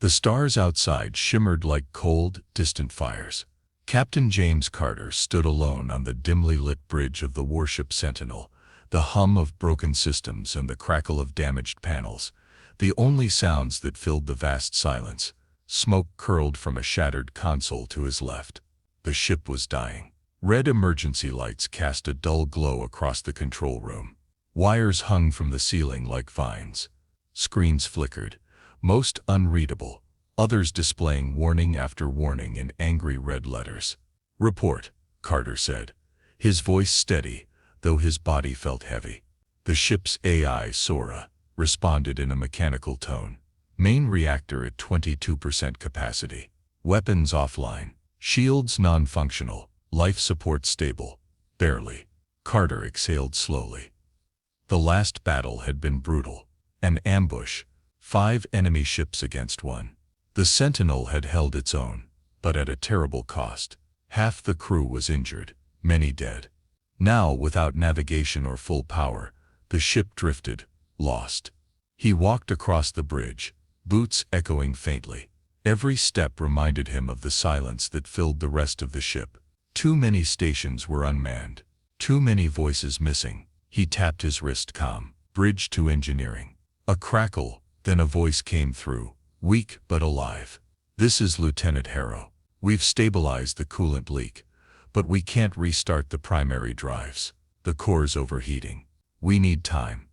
The stars outside shimmered like cold, distant fires. Captain James Carter stood alone on the dimly lit bridge of the warship Sentinel, the hum of broken systems and the crackle of damaged panels, the only sounds that filled the vast silence. Smoke curled from a shattered console to his left. The ship was dying. Red emergency lights cast a dull glow across the control room. Wires hung from the ceiling like vines. Screens flickered, most unreadable, others displaying warning after warning in angry red letters. "Report," Carter said, his voice steady, though his body felt heavy. The ship's AI, Sora, responded in a mechanical tone. Main reactor at 22% capacity. Weapons offline. Shields non-functional. Life support stable. Barely. Carter exhaled slowly. The last battle had been brutal. An ambush. 5 enemy ships against 1. The Sentinel had held its own, but at a terrible cost. Half the crew was injured, many dead. Now, without navigation or full power, the ship drifted, lost. He walked across the bridge, boots echoing faintly. Every step reminded him of the silence that filled the rest of the ship. Too many stations were unmanned. Too many voices missing. He tapped his wrist. Calm. Bridge to engineering. A crackle, then a voice came through, weak but alive. "This is Lieutenant Harrow. We've stabilized the coolant leak, but we can't restart the primary drives. The core's overheating. We need time."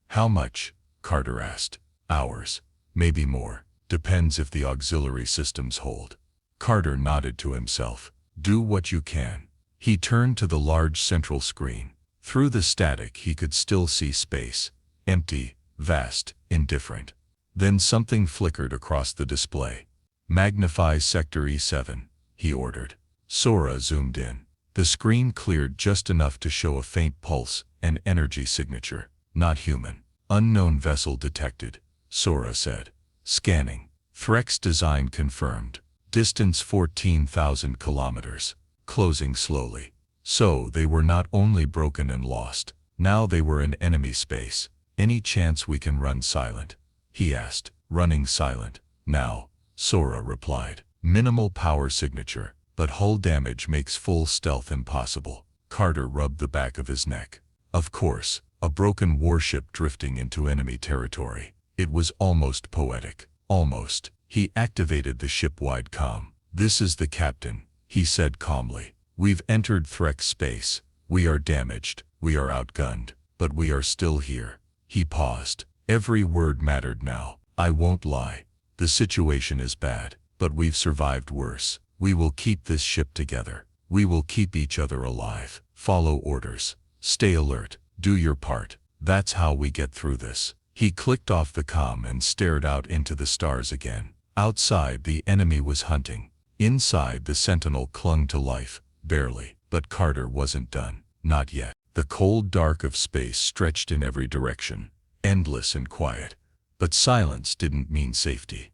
"How much?" Carter asked. "Hours. Maybe more. Depends if the auxiliary systems hold." Carter nodded to himself. "Do what you can." He turned to the large central screen. Through the static he could still see space. Empty, vast, indifferent. Then something flickered across the display. "Magnify Sector E7, he ordered. Sora zoomed in. The screen cleared just enough to show a faint pulse, an energy signature. "Not human. Unknown vessel detected," Sora said. "Scanning. Threx design confirmed. Distance 14,000 kilometers. Closing slowly." So they were not only broken and lost, now they were in enemy space. "Any chance we can run silent?" he asked. "Running silent now," Sora replied. "Minimal power signature, but hull damage makes full stealth impossible." Carter rubbed the back of his neck. Of course, a broken warship drifting into enemy territory. It was almost poetic. Almost. He activated the ship-wide comm. "This is the captain," he said calmly. "We've entered Threx space. We are damaged. We are outgunned. But we are still here." He paused. Every word mattered now. "I won't lie. The situation is bad, but we've survived worse. We will keep this ship together. We will keep each other alive. Follow orders. Stay alert. Do your part. That's how we get through this." He clicked off the comm and stared out into the stars again. Outside, the enemy was hunting. Inside, the Sentinel clung to life, barely. But Carter wasn't done. Not yet. The cold dark of space stretched in every direction, endless and quiet. But silence didn't mean safety.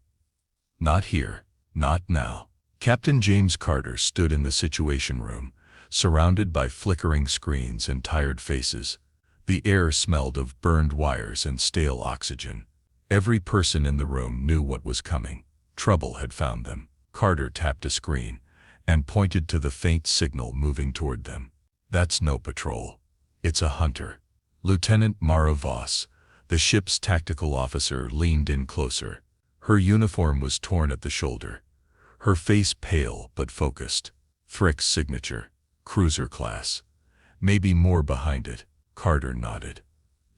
Not here. Not now. Captain James Carter stood in the Situation Room, surrounded by flickering screens and tired faces. The air smelled of burned wires and stale oxygen. Every person in the room knew what was coming. Trouble had found them. Carter tapped a screen and pointed to the faint signal moving toward them. "That's no patrol. It's a hunter." Lieutenant Mara Voss, the ship's tactical officer, leaned in closer. Her uniform was torn at the shoulder. Her face pale but focused. "Threx signature. Cruiser class. Maybe more behind it." Carter nodded.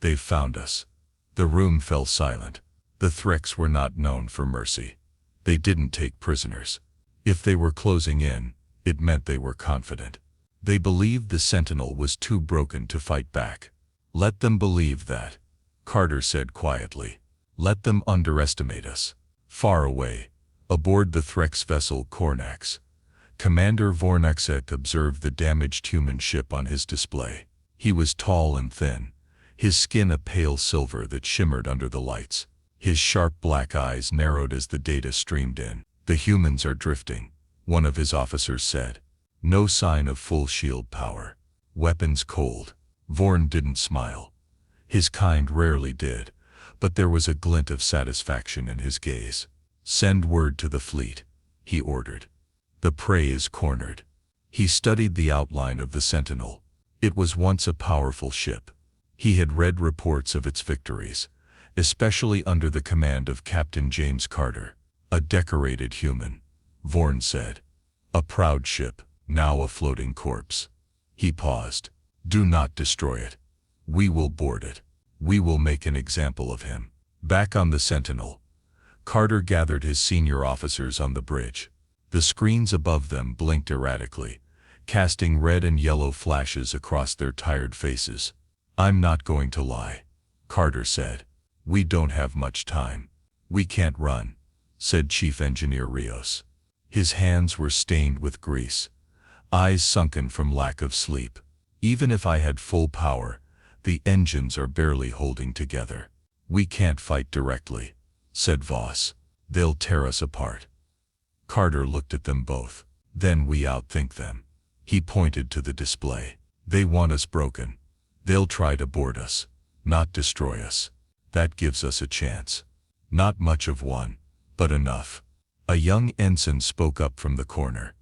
"They've found us." The room fell silent. The Threx were not known for mercy. They didn't take prisoners. If they were closing in, it meant they were confident. They believed the Sentinel was too broken to fight back. "Let them believe that," Carter said quietly. "Let them underestimate us." Far away, aboard the Threx vessel Kornax, Commander Vornaxet observed the damaged human ship on his display. He was tall and thin, his skin a pale silver that shimmered under the lights. His sharp black eyes narrowed as the data streamed in. "The humans are drifting," one of his officers said. "No sign of full shield power. Weapons cold." Vorn didn't smile. His kind rarely did, but there was a glint of satisfaction in his gaze. Send word to the fleet, he ordered. The prey is cornered. He studied the outline of the Sentinel. It was once a powerful ship. He had read reports of its victories, especially under the command of Captain James Carter, a decorated human. Vorn said. A proud ship, now a floating corpse. He paused. Do not destroy it. We will board it. We will make an example of him. Back on the Sentinel, Carter gathered his senior officers on the bridge. The screens above them blinked erratically, casting red and yellow flashes across their tired faces. I'm not going to lie, Carter said. We don't have much time. We can't run, said Chief Engineer Rios. His hands were stained with grease, eyes sunken from lack of sleep. Even if I had full power, the engines are barely holding together. We can't fight directly, said Voss. They'll tear us apart. Carter looked at them both. Then we outthink them. He pointed to the display. They want us broken. They'll try to board us, not destroy us. That gives us a chance. Not much of one, but enough. A young ensign spoke up from the corner.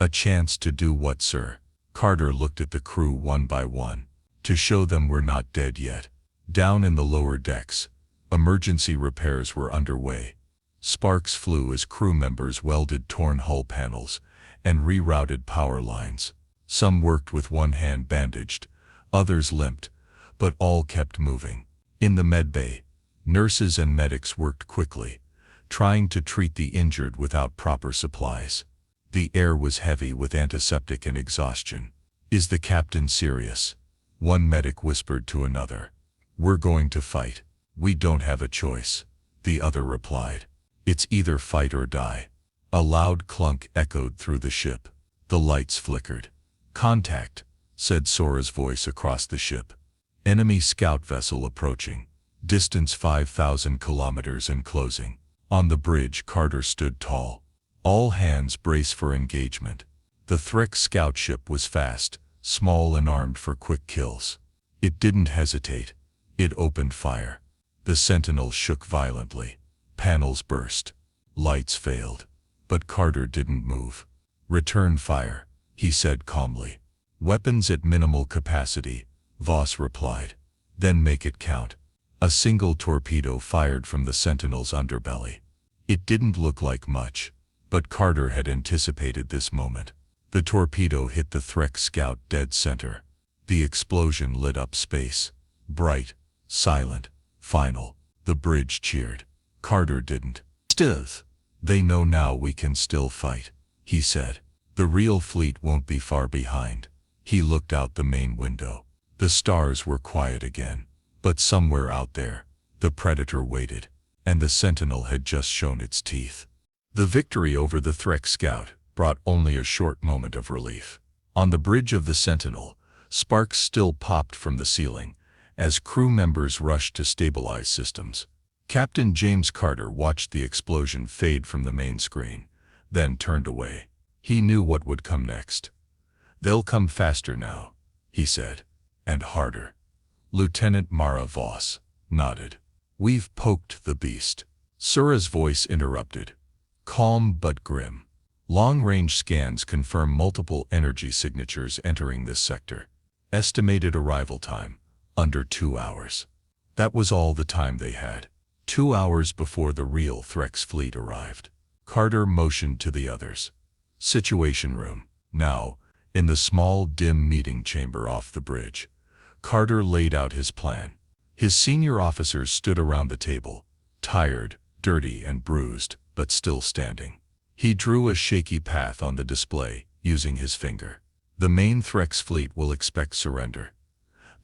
A chance to do what, sir? Carter looked at the crew one by one. To show them we're not dead yet. Down in the lower decks, emergency repairs were underway. Sparks flew as crew members welded torn hull panels and rerouted power lines. Some worked with one hand bandaged, others limped, but all kept moving. In the medbay, nurses and medics worked quickly, trying to treat the injured without proper supplies. The air was heavy with antiseptic and exhaustion. Is the captain serious? One medic whispered to another. We're going to fight. We don't have a choice, the other replied. It's either fight or die. A loud clunk echoed through the ship. The lights flickered. Contact, said Sora's voice across the ship. Enemy scout vessel approaching. Distance 5,000 kilometers and closing. On the bridge, Carter stood tall. All hands brace for engagement. The Threk scout ship was fast, small and armed for quick kills. It didn't hesitate. It opened fire. The Sentinel shook violently. Panels burst. Lights failed. But Carter didn't move. Return fire, he said calmly. Weapons at minimal capacity, Voss replied. Then make it count. A single torpedo fired from the Sentinel's underbelly. It didn't look like much, but Carter had anticipated this moment. The torpedo hit the Threk scout dead center. The explosion lit up space. Bright, silent, final. The bridge cheered. Carter didn't. Still, they know now we can still fight, he said. The real fleet won't be far behind. He looked out the main window. The stars were quiet again. But somewhere out there, the Predator waited, and the Sentinel had just shown its teeth. The victory over the Threk scout brought only a short moment of relief. On the bridge of the Sentinel, sparks still popped from the ceiling as crew members rushed to stabilize systems. Captain James Carter watched the explosion fade from the main screen, then turned away. He knew what would come next. They'll come faster now, he said, and harder. Lieutenant Mara Voss nodded. We've poked the beast. Sura's voice interrupted. Calm but grim. Long-range scans confirm multiple energy signatures entering this sector. Estimated arrival time, under 2 hours. That was all the time they had. 2 hours before the real Threk's fleet arrived. Carter motioned to the others. Situation room. Now, in the small, dim meeting chamber off the bridge, Carter laid out his plan. His senior officers stood around the table, tired, dirty and bruised, but still standing. He drew a shaky path on the display, using his finger. The main Threk's fleet will expect surrender.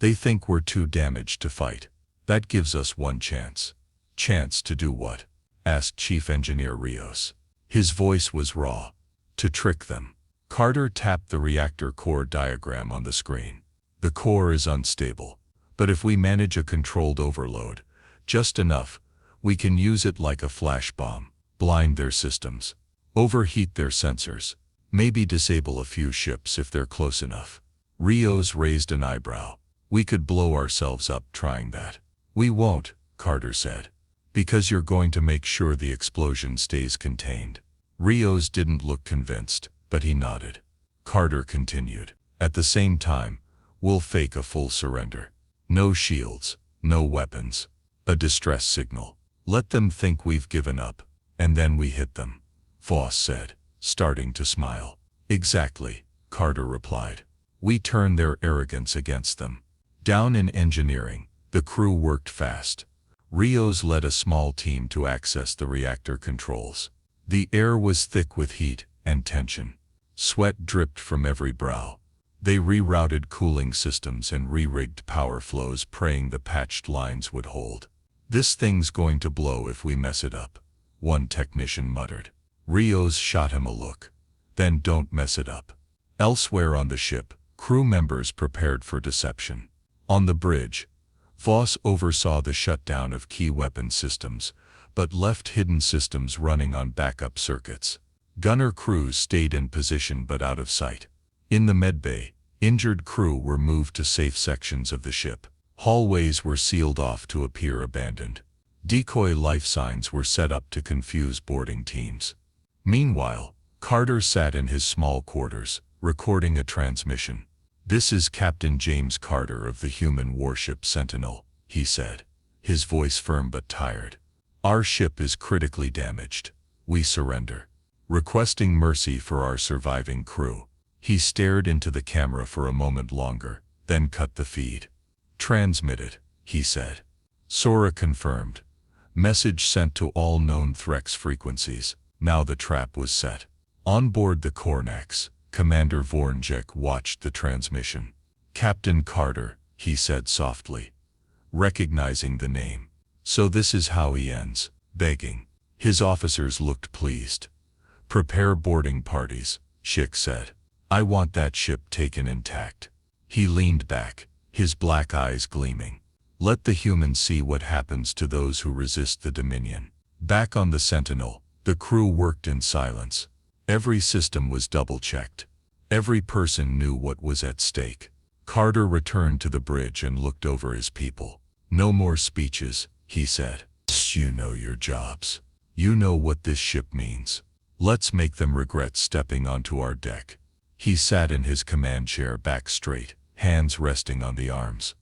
They think we're too damaged to fight. That gives us one chance. Chance to do what? Asked Chief Engineer Rios. His voice was raw. To trick them. Carter tapped the reactor core diagram on the screen. The core is unstable, but if we manage a controlled overload, just enough, we can use it like a flash bomb, blind their systems, overheat their sensors, maybe disable a few ships if they're close enough. Rios raised an eyebrow. We could blow ourselves up trying that. We won't, Carter said, Because you're going to make sure the explosion stays contained. Rios didn't look convinced, but he nodded. Carter continued. At the same time, we'll fake a full surrender. No shields, no weapons. A distress signal. Let them think we've given up, and then we hit them. Voss said, starting to smile. Exactly, Carter replied. We turn their arrogance against them. Down in engineering, the crew worked fast. Rios led a small team to access the reactor controls. The air was thick with heat and tension. Sweat dripped from every brow. They rerouted cooling systems and re-rigged power flows, praying the patched lines would hold. This thing's going to blow if we mess it up, one technician muttered. Rios shot him a look. Then don't mess it up. Elsewhere on the ship, crew members prepared for deception. On the bridge, Voss oversaw the shutdown of key weapon systems, but left hidden systems running on backup circuits. Gunner crews stayed in position but out of sight. In the medbay, injured crew were moved to safe sections of the ship. Hallways were sealed off to appear abandoned. Decoy life signs were set up to confuse boarding teams. Meanwhile, Carter sat in his small quarters, recording a transmission. This is Captain James Carter of the human warship Sentinel, he said, his voice firm but tired. Our ship is critically damaged. We surrender. Requesting mercy for our surviving crew. He stared into the camera for a moment longer, then cut the feed. Transmitted, he said. Sora confirmed. Message sent to all known Threx frequencies. Now the trap was set. On board the Kornax, Commander Vornjek watched the transmission. Captain Carter, he said softly, recognizing the name. So this is how he ends, begging. His officers looked pleased. Prepare boarding parties, Schick said. I want that ship taken intact. He leaned back, his black eyes gleaming. Let the humans see what happens to those who resist the Dominion. Back on the Sentinel, the crew worked in silence. Every system was double-checked. Every person knew what was at stake. Carter returned to the bridge and looked over his people. No more speeches, he said. You know your jobs. You know what this ship means. Let's make them regret stepping onto our deck. He sat in his command chair back straight, hands resting on the arms.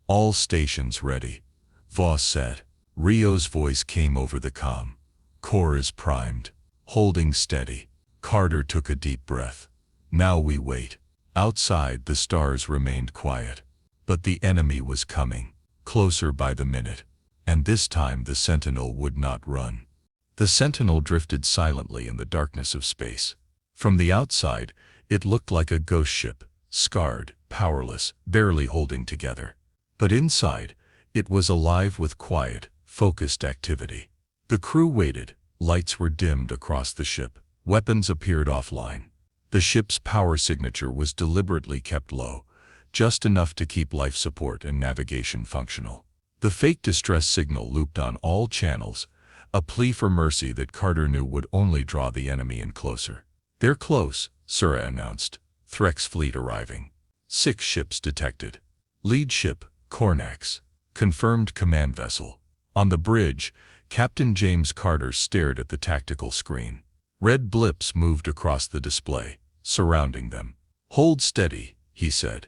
All stations ready, Voss said. Rio's voice came over the comm. Core is primed. Holding steady. Carter took a deep breath. Now we wait. Outside the stars remained quiet. But the enemy was coming, closer by the minute. And this time the Sentinel would not run. The Sentinel drifted silently in the darkness of space. From the outside, it looked like a ghost ship, scarred, powerless, barely holding together. But inside, it was alive with quiet, focused activity. The crew waited. Lights were dimmed across the ship. Weapons appeared offline. The ship's power signature was deliberately kept low, just enough to keep life support and navigation functional. The fake distress signal looped on all channels, a plea for mercy that Carter knew would only draw the enemy in closer. They're close, Sura announced. Threx fleet arriving. 6 ships detected. Lead ship, Kornax. Confirmed command vessel. On the bridge, Captain James Carter stared at the tactical screen. Red blips moved across the display, surrounding them. Hold steady, he said.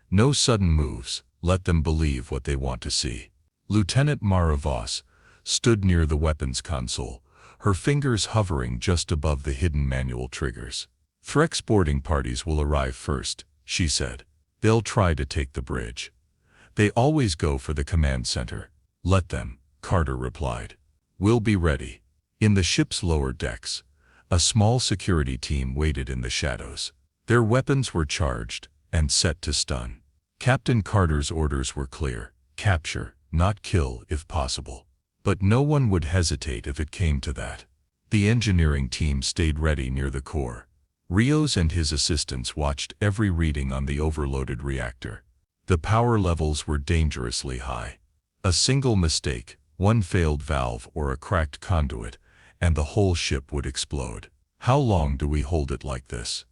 No sudden moves, let them believe what they want to see. Lieutenant Mara Voss stood near the weapons console, her fingers hovering just above the hidden manual triggers. Threx boarding parties will arrive first, she said. They'll try to take the bridge. They always go for the command center. Let them, Carter replied. We'll be ready. In the ship's lower decks, a small security team waited in the shadows. Their weapons were charged and set to stun. Captain Carter's orders were clear. Capture, not kill if possible. But no one would hesitate if it came to that. The engineering team stayed ready near the core. Rios and his assistants watched every reading on the overloaded reactor. The power levels were dangerously high. A single mistake, one failed valve or a cracked conduit, and the whole ship would explode. How long do we hold it like this?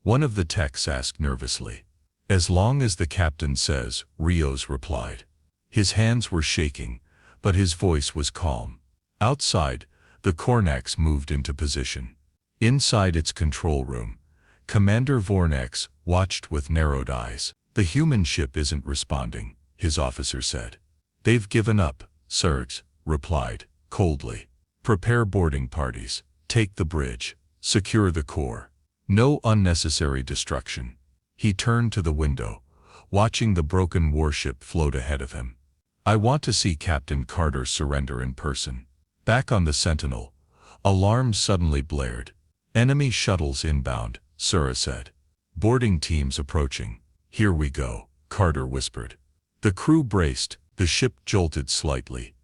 One of the techs asked nervously. As long as the captain says, Rios replied. His hands were shaking, but his voice was calm. Outside, the Kornax moved into position. Inside its control room, Commander Vornex watched with narrowed eyes. "The human ship isn't responding," his officer said. "They've given up," Serge replied, coldly. "Prepare boarding parties. Take the bridge. Secure the core. No unnecessary destruction." He turned to the window, watching the broken warship float ahead of him. "I want to see Captain Carter surrender in person." Back on the Sentinel, alarms suddenly blared. "Enemy shuttles inbound," Sura said. "Boarding teams approaching." "Here we go," Carter whispered. The crew braced. The ship jolted slightly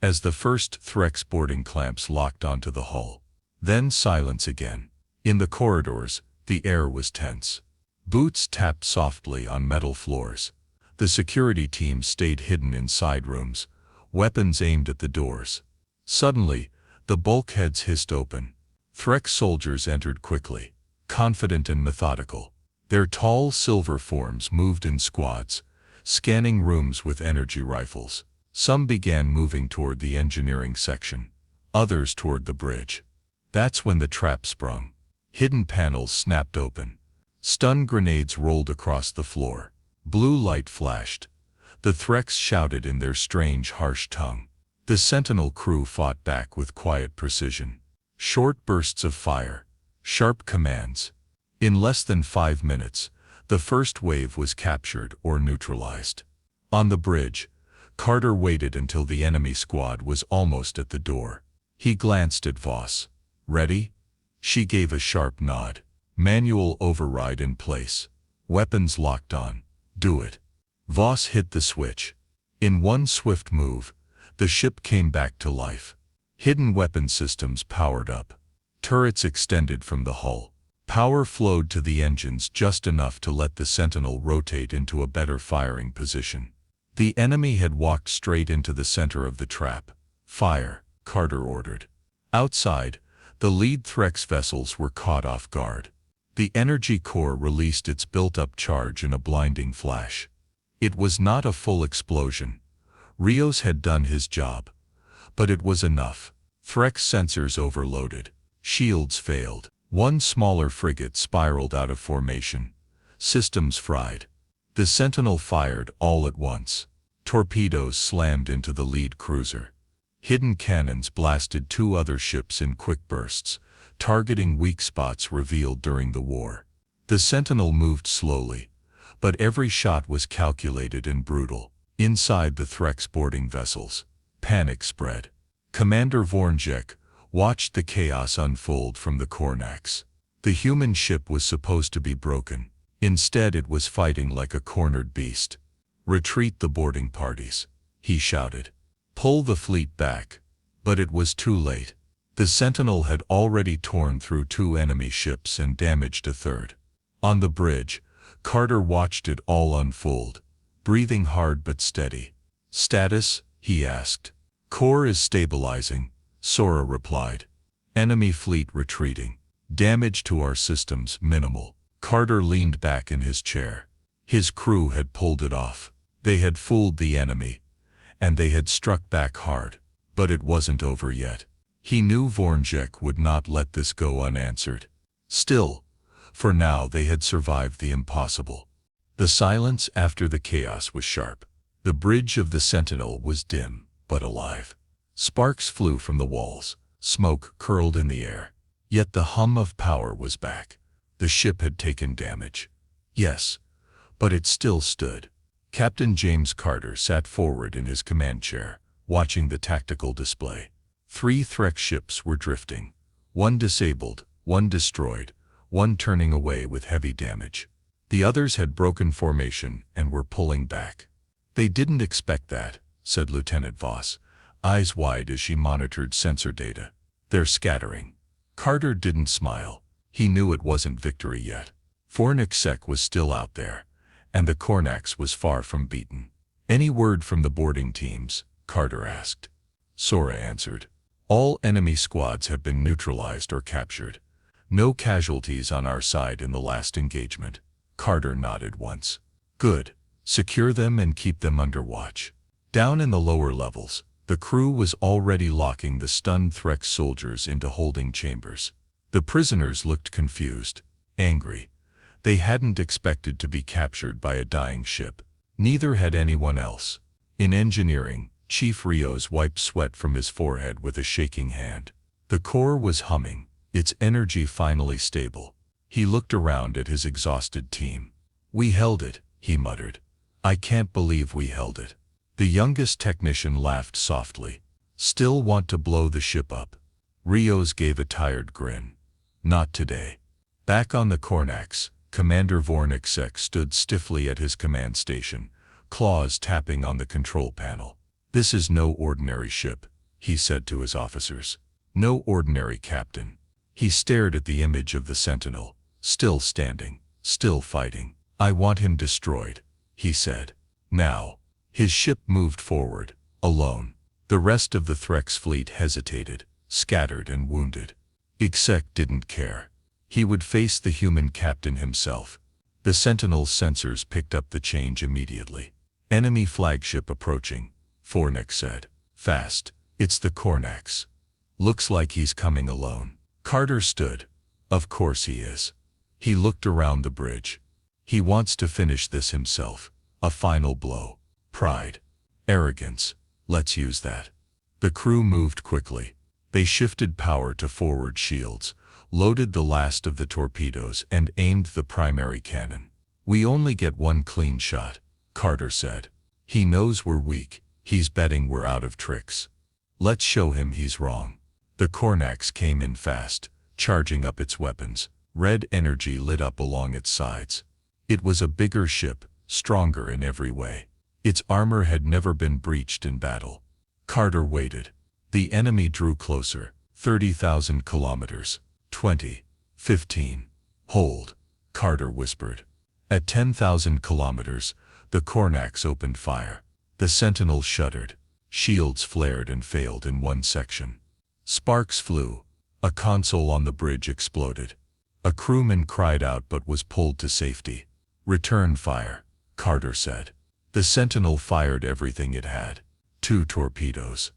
as the first Threx boarding clamps locked onto the hull. Then silence again. In the corridors, the air was tense. Boots tapped softly on metal floors. The security team stayed hidden in side rooms, weapons aimed at the doors. Suddenly, the bulkheads hissed open. Threx soldiers entered quickly, confident and methodical. Their tall silver forms moved in squads, scanning rooms with energy rifles. Some began moving toward the engineering section, others toward the bridge. That's when the trap sprung. Hidden panels snapped open. Stun grenades rolled across the floor. Blue light flashed. The Threx shouted in their strange, harsh tongue. The Sentinel crew fought back with quiet precision. Short bursts of fire, sharp commands. In less than 5 minutes, the first wave was captured or neutralized. On the bridge, Carter waited until the enemy squad was almost at the door. He glanced at Voss. "Ready?" She gave a sharp nod. Manual override in place. Weapons locked on. "Do it." Voss hit the switch. In one swift move, the ship came back to life. Hidden weapon systems powered up. Turrets extended from the hull. Power flowed to the engines just enough to let the Sentinel rotate into a better firing position. The enemy had walked straight into the center of the trap. "Fire," Carter ordered. Outside, the lead Threx vessels were caught off guard. The energy core released its built-up charge in a blinding flash. It was not a full explosion. Rios had done his job. But it was enough. Threx sensors overloaded. Shields failed. One smaller frigate spiraled out of formation. Systems fried. The Sentinel fired all at once. Torpedoes slammed into the lead cruiser. Hidden cannons blasted 2 other ships in quick bursts, targeting weak spots revealed during the war. The Sentinel moved slowly, but every shot was calculated and brutal. Inside the Threx boarding vessels, panic spread. Commander Vornjek watched the chaos unfold from the Kornax. The human ship was supposed to be broken. Instead, it was fighting like a cornered beast. "Retreat the boarding parties," he shouted. "Pull the fleet back." But it was too late. The Sentinel had already torn through 2 enemy ships and damaged a third. On the bridge, Carter watched it all unfold, breathing hard but steady. "Status?" he asked. "Core is stabilizing," Sora replied. "Enemy fleet retreating. Damage to our systems minimal." Carter leaned back in his chair. His crew had pulled it off. They had fooled the enemy, and they had struck back hard. But it wasn't over yet. He knew Vornjek would not let this go unanswered. Still, for now they had survived the impossible. The silence after the chaos was sharp. The bridge of the Sentinel was dim, but alive. Sparks flew from the walls. Smoke curled in the air. Yet the hum of power was back. The ship had taken damage. Yes, but it still stood. Captain James Carter sat forward in his command chair, watching the tactical display. 3 Threx ships were drifting. One disabled, one destroyed, one turning away with heavy damage. The others had broken formation and were pulling back. "They didn't expect that," said Lieutenant Voss, eyes wide as she monitored sensor data. "They're scattering." Carter didn't smile. He knew it wasn't victory yet. Fornixek was still out there, and the Kornax was far from beaten. "Any word from the boarding teams?" Carter asked. Sora answered. "All enemy squads have been neutralized or captured. No casualties on our side in the last engagement." Carter nodded once. "Good. Secure them and keep them under watch." Down in the lower levels, The crew was already locking the stunned Threx soldiers into holding chambers. The prisoners looked confused, angry. They hadn't expected to be captured by a dying ship. Neither had anyone else. In engineering, Chief Rios wiped sweat from his forehead with a shaking hand. The core was humming, its energy finally stable. He looked around at his exhausted team. "We held it," he muttered. "I can't believe we held it." The youngest technician laughed softly. "Still want to blow the ship up?" Rios gave a tired grin. "Not today." Back on the Kornax, Commander Vornixek stood stiffly at his command station, claws tapping on the control panel. "This is no ordinary ship," he said to his officers. "No ordinary captain." He stared at the image of the Sentinel, still standing, still fighting. "I want him destroyed," he said. Now. His ship moved forward, alone. The rest of the Threx fleet hesitated, scattered and wounded. Ixek didn't care. He would face the human captain himself. The Sentinel's sensors picked up the change immediately. "Enemy flagship approaching," Fornik said. "Fast. It's the Kornax. Looks like he's coming alone." Carter stood. "Of course he is." He looked around the bridge. "He wants to finish this himself. A final blow. Pride. Arrogance. Let's use that." The crew moved quickly. They shifted power to forward shields, loaded the last of the torpedoes and aimed the primary cannon. "We only get one clean shot," Carter said. "He knows we're weak. He's betting we're out of tricks. Let's show him he's wrong." The Kornax came in fast, charging up its weapons. Red energy lit up along its sides. It was a bigger ship, stronger in every way. Its armor had never been breached in battle. Carter waited. The enemy drew closer. 30,000 kilometers. 20. 15. "Hold," Carter whispered. At 10,000 kilometers, the Kornax opened fire. The Sentinel shuddered. Shields flared and failed in one section. Sparks flew. A console on the bridge exploded. A crewman cried out but was pulled to safety. "Return fire," Carter said. The Sentinel fired everything it had. 2 torpedoes.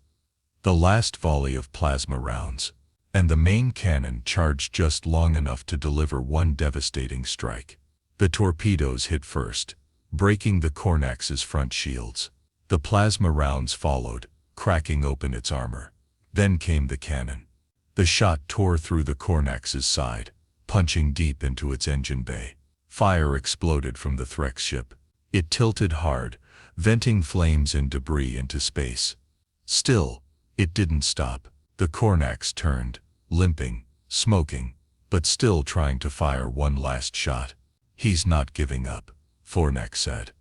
The last volley of plasma rounds. And the main cannon charged just long enough to deliver one devastating strike. The torpedoes hit first, breaking the Kornax's front shields. The plasma rounds followed, cracking open its armor. Then came the cannon. The shot tore through the Kornax's side, punching deep into its engine bay. Fire exploded from the Threx ship. It tilted hard, venting flames and debris into space. Still, it didn't stop. The Kornax turned, limping, smoking, but still trying to fire one last shot. "He's not giving up," Fornek said.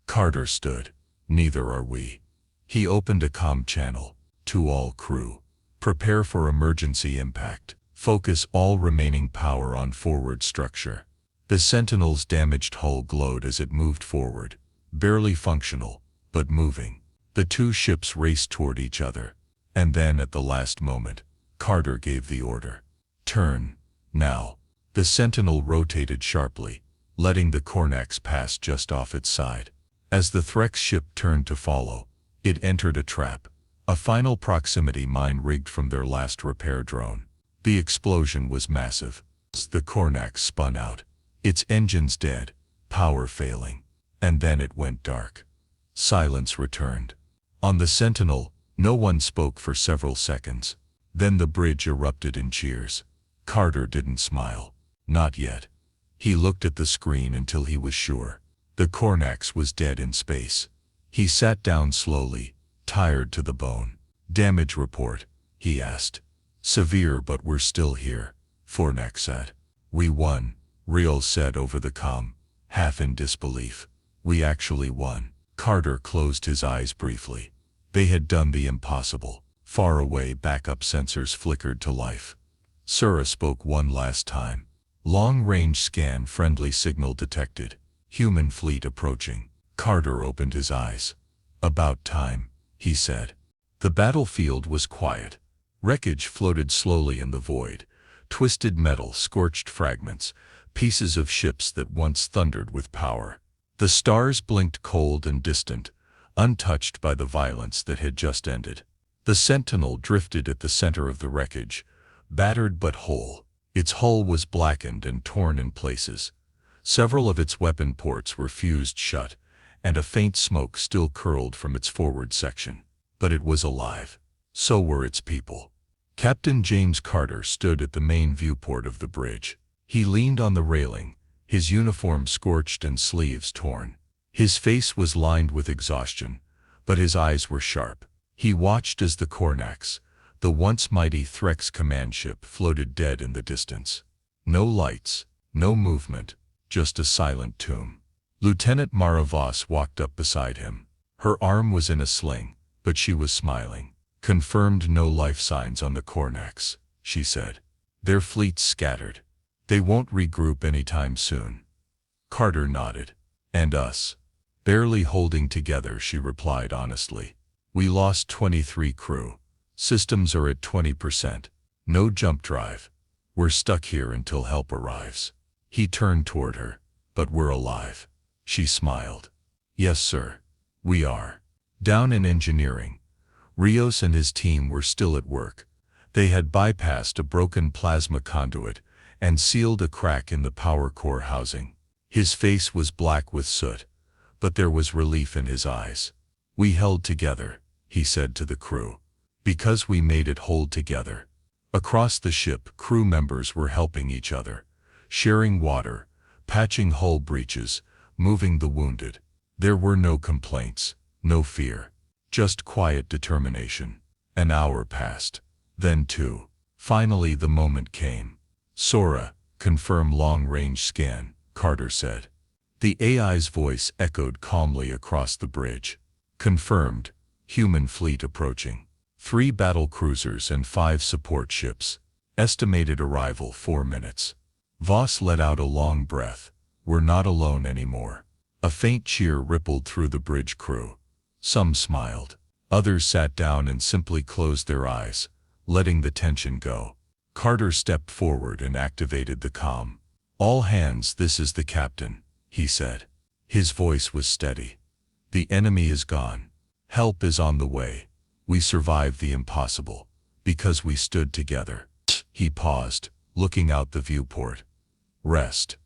Carter stood. "Neither are we." He opened a comm channel. "To all crew. Prepare for emergency impact. Focus all remaining power on forward structure." The Sentinel's damaged hull glowed as it moved forward, barely functional, but moving. The two ships raced toward each other. And then at the last moment, Carter gave the order. "Turn, now." The Sentinel rotated sharply, letting the Kornax pass just off its side. As the Threx ship turned to follow, it entered a trap, a final proximity mine rigged from their last repair drone. The explosion was massive. The Kornax spun out, its engines dead, power failing. And then it went dark. Silence returned. On the Sentinel, no one spoke for several seconds. Then the bridge erupted in cheers. Carter didn't smile. Not yet. He looked at the screen until he was sure. The Kornax was dead in space. He sat down slowly, tired to the bone. "Damage report?" he asked. "Severe, but we're still here," Fornek said. "We won," Riel said over the comm, half in disbelief. "We actually won." Carter closed his eyes briefly. They had done the impossible. Far away backup sensors flickered to life. Sura spoke one last time. "Long-range scan, friendly signal detected. Human fleet approaching." Carter opened his eyes. "About time," he said. The battlefield was quiet. Wreckage floated slowly in the void. Twisted metal, scorched fragments, pieces of ships that once thundered with power. The stars blinked cold and distant, untouched by the violence that had just ended. The Sentinel drifted at the center of the wreckage, battered but whole. Its hull was blackened and torn in places. Several of its weapon ports were fused shut, and a faint smoke still curled from its forward section. But it was alive. So were its people. Captain James Carter stood at the main viewport of the bridge. He leaned on the railing, his uniform scorched and sleeves torn. His face was lined with exhaustion, but his eyes were sharp. He watched as the Kornax, the once mighty Threx command ship, floated dead in the distance. No lights, no movement, just a silent tomb. Lieutenant Mara Voss walked up beside him. Her arm was in a sling, but she was smiling. "Confirmed no life signs on the Kornax," she said. "Their fleet's scattered. They won't regroup anytime soon." Carter nodded. "And us?" "Barely holding together," she replied honestly. "We lost 23 crew. Systems are at 20%. No jump drive. We're stuck here until help arrives." He turned toward her. "But we're alive." She smiled. "Yes, sir. We are." Down in engineering, Rios and his team were still at work. They had bypassed a broken plasma conduit and sealed a crack in the power core housing. His face was black with soot, but there was relief in his eyes. "We held together," he said to the crew, "because we made it hold together." Across the ship, crew members were helping each other, sharing water, patching hull breaches, moving the wounded. There were no complaints, no fear. Just quiet determination. An hour passed. Then two. Finally the moment came. "Sora, confirm long-range scan," Carter said. The AI's voice echoed calmly across the bridge. "Confirmed. Human fleet approaching. 3 battle cruisers and 5 support ships. Estimated arrival 4 minutes." Voss let out a long breath. "We're not alone anymore." A faint cheer rippled through the bridge crew. Some smiled. Others sat down and simply closed their eyes, letting the tension go. Carter stepped forward and activated the comm. "All hands, this is the captain," he said. His voice was steady. "The enemy is gone. Help is on the way. We survived the impossible, because we stood together." He paused, looking out the viewport. "Rest.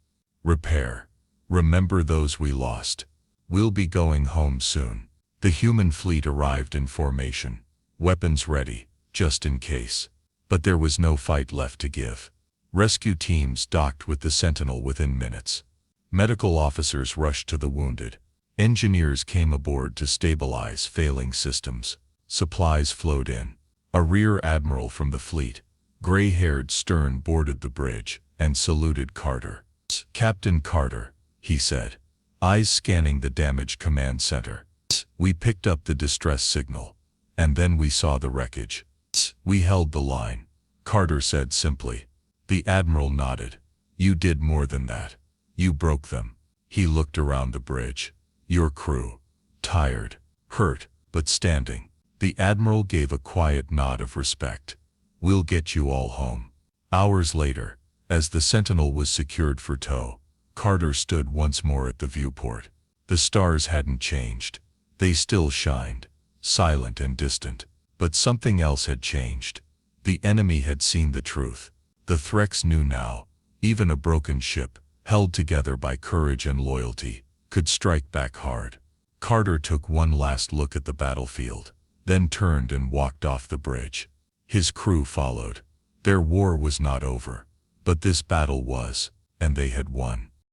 Repair. Remember those we lost. We'll be going home soon." The human fleet arrived in formation, weapons ready, just in case. But there was no fight left to give. Rescue teams docked with the Sentinel within minutes. Medical officers rushed to the wounded. Engineers came aboard to stabilize failing systems. Supplies flowed in. A rear admiral from the fleet, gray-haired stern, boarded the bridge and saluted Carter. "Captain Carter," he said, eyes scanning the damaged command center. "We picked up the distress signal, and then we saw the wreckage. We held the line," Carter said simply. The admiral nodded. "You did more than that. You broke them." He looked around the bridge. "Your crew, tired, hurt, but standing." The admiral gave a quiet nod of respect. "We'll get you all home." Hours later, as the Sentinel was secured for tow, Carter stood once more at the viewport. The stars hadn't changed. They still shined, silent and distant. But something else had changed. The enemy had seen the truth. The Threx knew now. Even a broken ship, held together by courage and loyalty, could strike back hard. Carter took one last look at the battlefield, then turned and walked off the bridge. His crew followed. Their war was not over. But this battle was, and they had won.